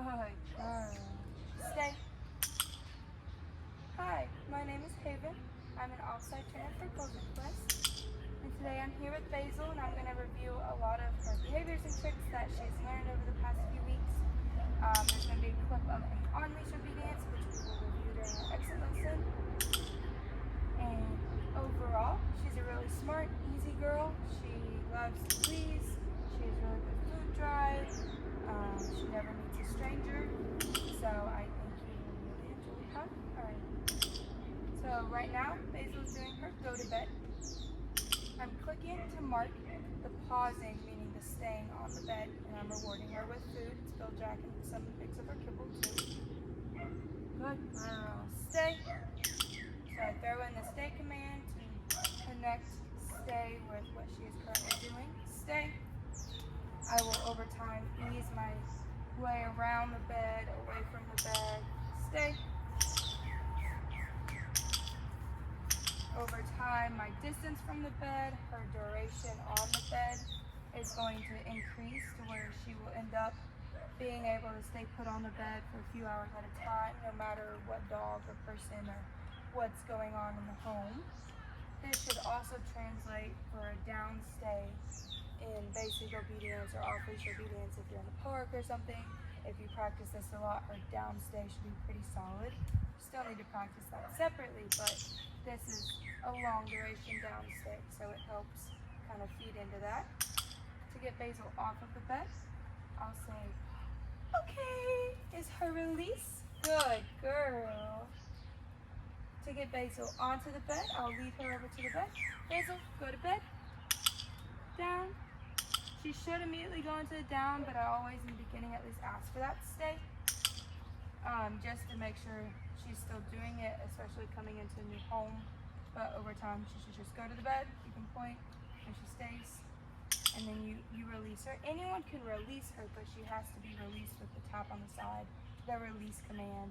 girl. Stay. Hi, my name is Haven. I'm an offsite trainer for Golden Quest. And today I'm here with Basil and I'm going to review a lot of her behaviors and tricks that she's learned over the past few weeks. There's going to be a clip of an on-leash obedience, which we will review during our exit lesson. And overall, she's a really smart, easy girl. She loves to please. She has really good food drive. She never meets a stranger. So I think you will really enjoy her. Alright. So right now, Basil's doing her go to bed. I'm clicking to mark the pausing, meaning the staying on the bed, and I'm rewarding her with food. Still jacking some bits of her kibble too. Good girl. Stay. So I throw in the stay command to connect stay with what she is currently doing. Stay. I will over time ease my way around the bed, away from the bed. Stay. Over time, my distance from the bed, her duration on the bed is going to increase to where she will end up being able to stay put on the bed for a few hours at a time, no matter what dog or person or what's going on in the home. This should also translate for a down stay in basic obedience or off-leash obedience if you're in the park or something. If you practice this a lot, her down stay should be pretty solid. Still need to practice that separately, but this is a long duration down stay, so it helps kind of feed into that. To get Basil off of the bed, I'll say, okay, is her release? Good girl. To get Basil onto the bed, I'll lead her over to the bed. Basil, go to bed. Down. She should immediately go into the down, but I always in the beginning at least ask for that stay. Just to make sure she's still doing it, especially coming into a new home. But over time, she should just go to the bed. You can point, and she stays. And then you release her. Anyone can release her, but she has to be released with the tap on the side, the release command.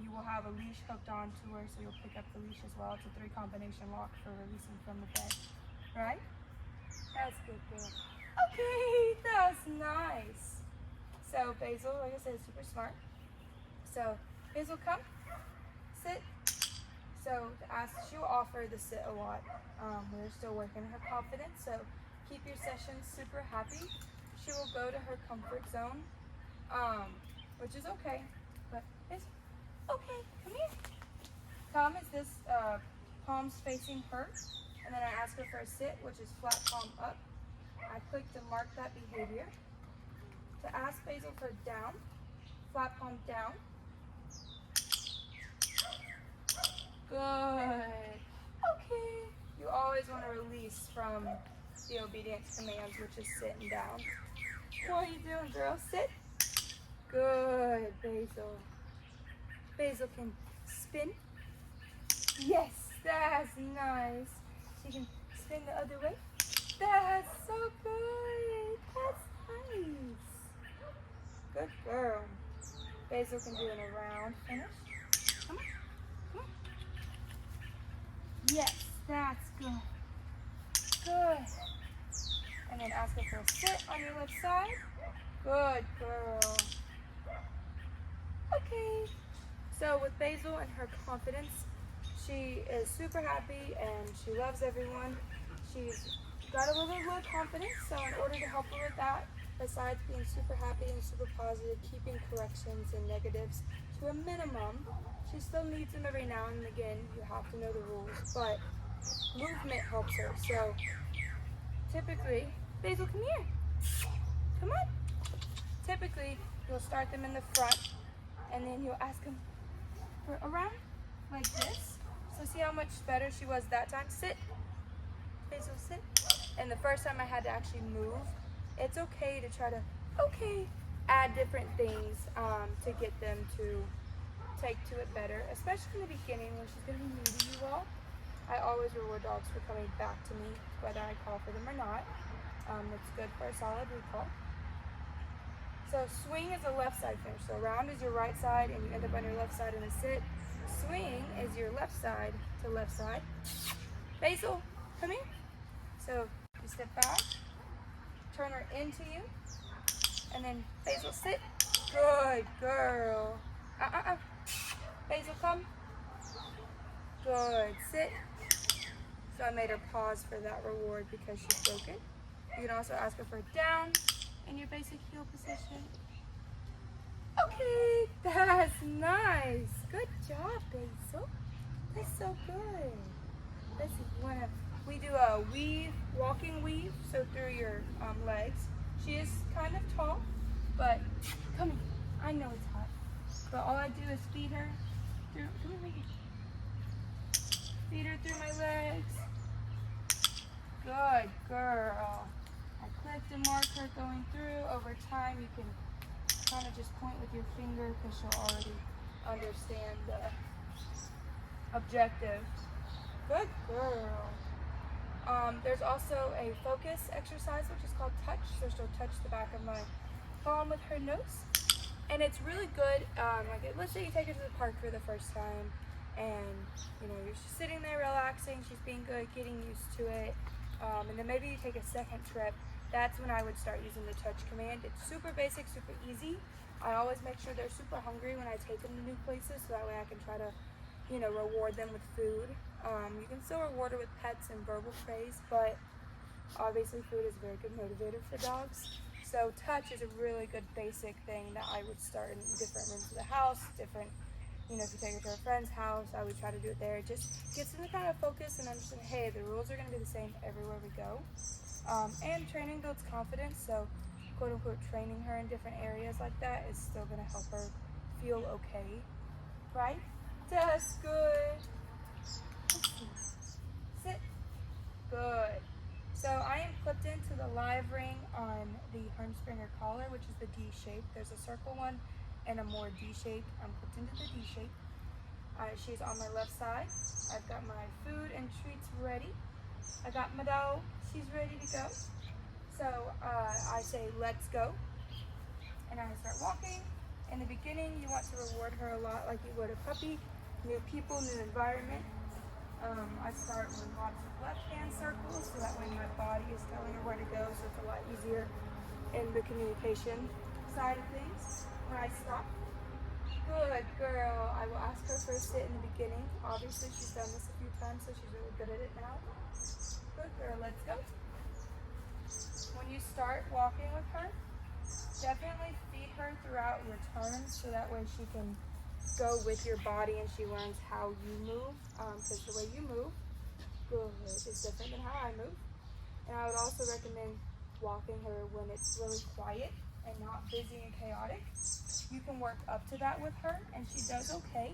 You will have a leash hooked onto her, so you'll pick up the leash as well. It's a 3 combination lock for releasing from the bed. Right? That's good, girl. Okay, that's nice. So Basil, like I said, is super smart. So Basil, come, sit. So to ask, she'll offer the sit a lot. We're still working her confidence, so keep your sessions super happy. She will go to her comfort zone, which is okay, but it's okay. Come here. Come is this palms facing her, and then I ask her for a sit, which is flat palm up. I click to mark that behavior. To ask Basil for down, flat palm down. Good. Okay. You always want to release from the obedience commands, which is sit and down. What are you doing, girl? Sit. Good, Basil. Basil can spin. Yes, that's nice. She can spin the other way. That's so good. That's nice. Good girl. Basil can do an around finish. Come on. Come on. Yes, that's good. Good. And then ask her for a sit on your left side. Good girl. Okay. So with Basil and her confidence, she is super happy and she loves everyone. She's got a little bit of low confidence, so in order to help her with that, besides being super happy and super positive, keeping corrections and negatives to a minimum, she still needs them every now and again. You have to know the rules, but movement helps her. So typically, Basil, come here. Come on. Typically, you'll start them in the front, and then you'll ask them for around like this. So see how much better she was that time? Sit. Basil, sit. And the first time I had to actually move, it's okay to try to, add different things to get them to take to it better, especially in the beginning when she's going to be new to you all. I always reward dogs for coming back to me, whether I call for them or not. It's good for a solid recall. So swing is a left side finish. So round is your right side and you end up on your left side in a sit. Swing is your left side to left side. Basil, come here. So you step back, turn her into you, and then Basil sit. Good girl. Basil, come. Good. Sit. So I made her pause for that reward because she's broken. You can also ask her for down in your basic heel position. Okay, that's nice. Good job, Basil. That's so good. Let's see, we do a weave, walking weave, so through your legs. She is kind of tall, but come here. I know it's hot, but all I do is feed her through. Come here, feed her through my legs. Good girl. I clicked and marked her going through. Over time, you can kind of just point with your finger because she'll already understand the objective. Good girl. There's also a focus exercise which is called touch. So she'll touch the back of my palm with her nose. And it's really good. Let's say you take her to the park for the first time and you're just sitting there relaxing, she's being good, getting used to it. And then maybe you take a second trip. That's when I would start using the touch command. It's super basic, super easy. I always make sure they're super hungry when I take them to new places, so that way I can try to, reward them with food. You can still reward her with pets and verbal praise, but obviously food is a very good motivator for dogs. So touch is a really good basic thing that I would start in different rooms of the house, different, if you take her to a friend's house, I would try to do it there. It just gets them to kind of focus and understand, hey, the rules are going to be the same everywhere we go. And training builds confidence, so quote unquote training her in different areas like that is still going to help her feel okay, right? That's good. Sit. Good. So I am clipped into the live ring on the Hermspringer collar, which is the D shape. There's a circle one and a more D shape. I'm clipped into the D shape. She's on my left side. I've got my food and treats ready. I got my dog. She's ready to go. So I say, let's go. And I start walking. In the beginning, you want to reward her a lot like you would a puppy. New people, new environment. I start with lots of left-hand circles, so that way my body is telling her where to go, so it's a lot easier in the communication side of things. When I stop, good girl. I will ask her for a sit in the beginning. Obviously, she's done this a few times, so she's really good at it now. Good girl, let's go. When you start walking with her, definitely feed her throughout your turns, so that way she can go with your body and she learns how you move, because the way you move is different than how I move. And I would also recommend walking her when it's really quiet and not busy and chaotic. You can work up to that with her, and she does okay,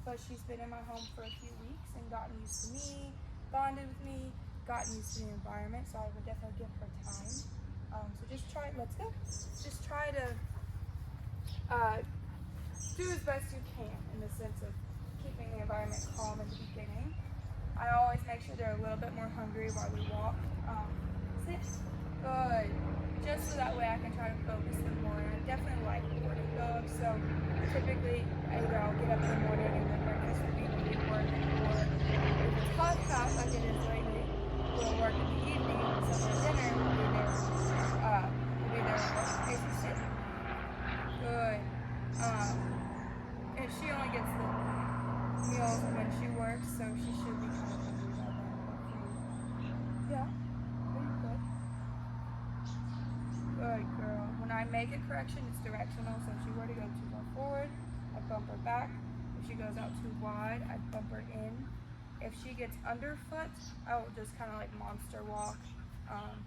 but she's been in my home for a few weeks and gotten used to me, bonded with me, gotten used to the environment, so I would definitely give her time. So just try, let's go. Just try to do as best you can in the sense of keeping the environment calm in the beginning. I always make sure they're a little bit more hungry while we walk. Sit. Good. Just so that way I can try to focus them more. And I definitely like boarding dogs, so typically either I'll get up in the morning and then breakfast will be when we work, or if it's hot out like it is lately, we'll work in the evening, so for dinner we'll be there. Okay, so sit. Good. And she only gets the meals when she works, so she should be kind of hungry by then. Yeah, very good. Good girl. When I make a correction, it's directional, so if she were to go too far forward, I bump her back. If she goes out too wide, I bump her in. If she gets underfoot, I will just kind of like monster walk,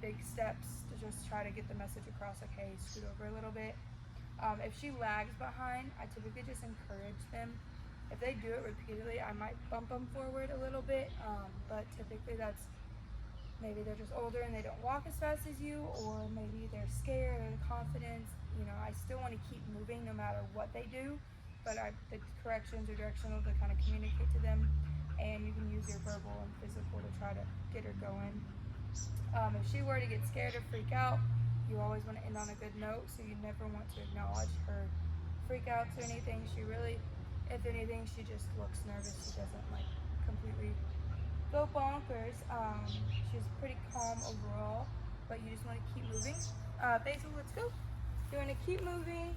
big steps to just try to get the message across, like, hey, scoot over a little bit. If she lags behind, I typically just encourage them. If they do it repeatedly, I might bump them forward a little bit, but typically that's maybe they're just older and they don't walk as fast as you, or maybe they're scared or the confidence. I still want to keep moving no matter what they do, but the corrections are directional to kind of communicate to them, and you can use your verbal and physical to try to get her going. If she were to get scared or freak out, you always want to end on a good note, so you never want to acknowledge her freakouts or anything. She really, if anything, she just looks nervous. She doesn't like completely go bonkers. She's pretty calm overall, but you just want to keep moving. Basil, let's go. You're going to keep moving.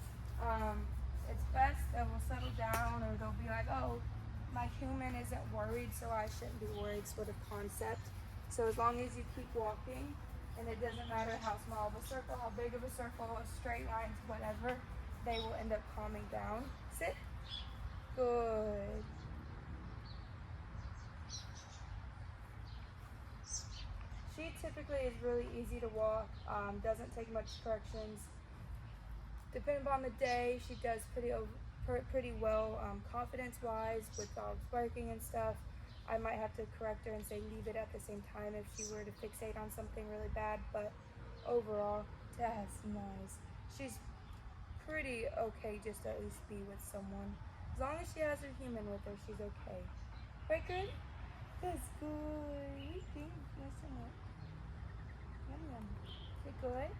It's best that we'll settle down, or they'll be like, oh, my human isn't worried, so I shouldn't be worried, sort of concept. So as long as you keep walking, and it doesn't matter how small of a circle, how big of a circle, a straight line, whatever, they will end up calming down. Sit. Good. She typically is really easy to walk, doesn't take much corrections. Depending upon the day, she does pretty well confidence-wise with dogs barking and stuff. I might have to correct her and say leave it at the same time if she were to fixate on something really bad, but overall, that's nice. She's pretty okay just to at least be with someone. As long as she has her human with her, she's okay. Right, good? That's good. Thank you so much. Yum, yum. Is it good?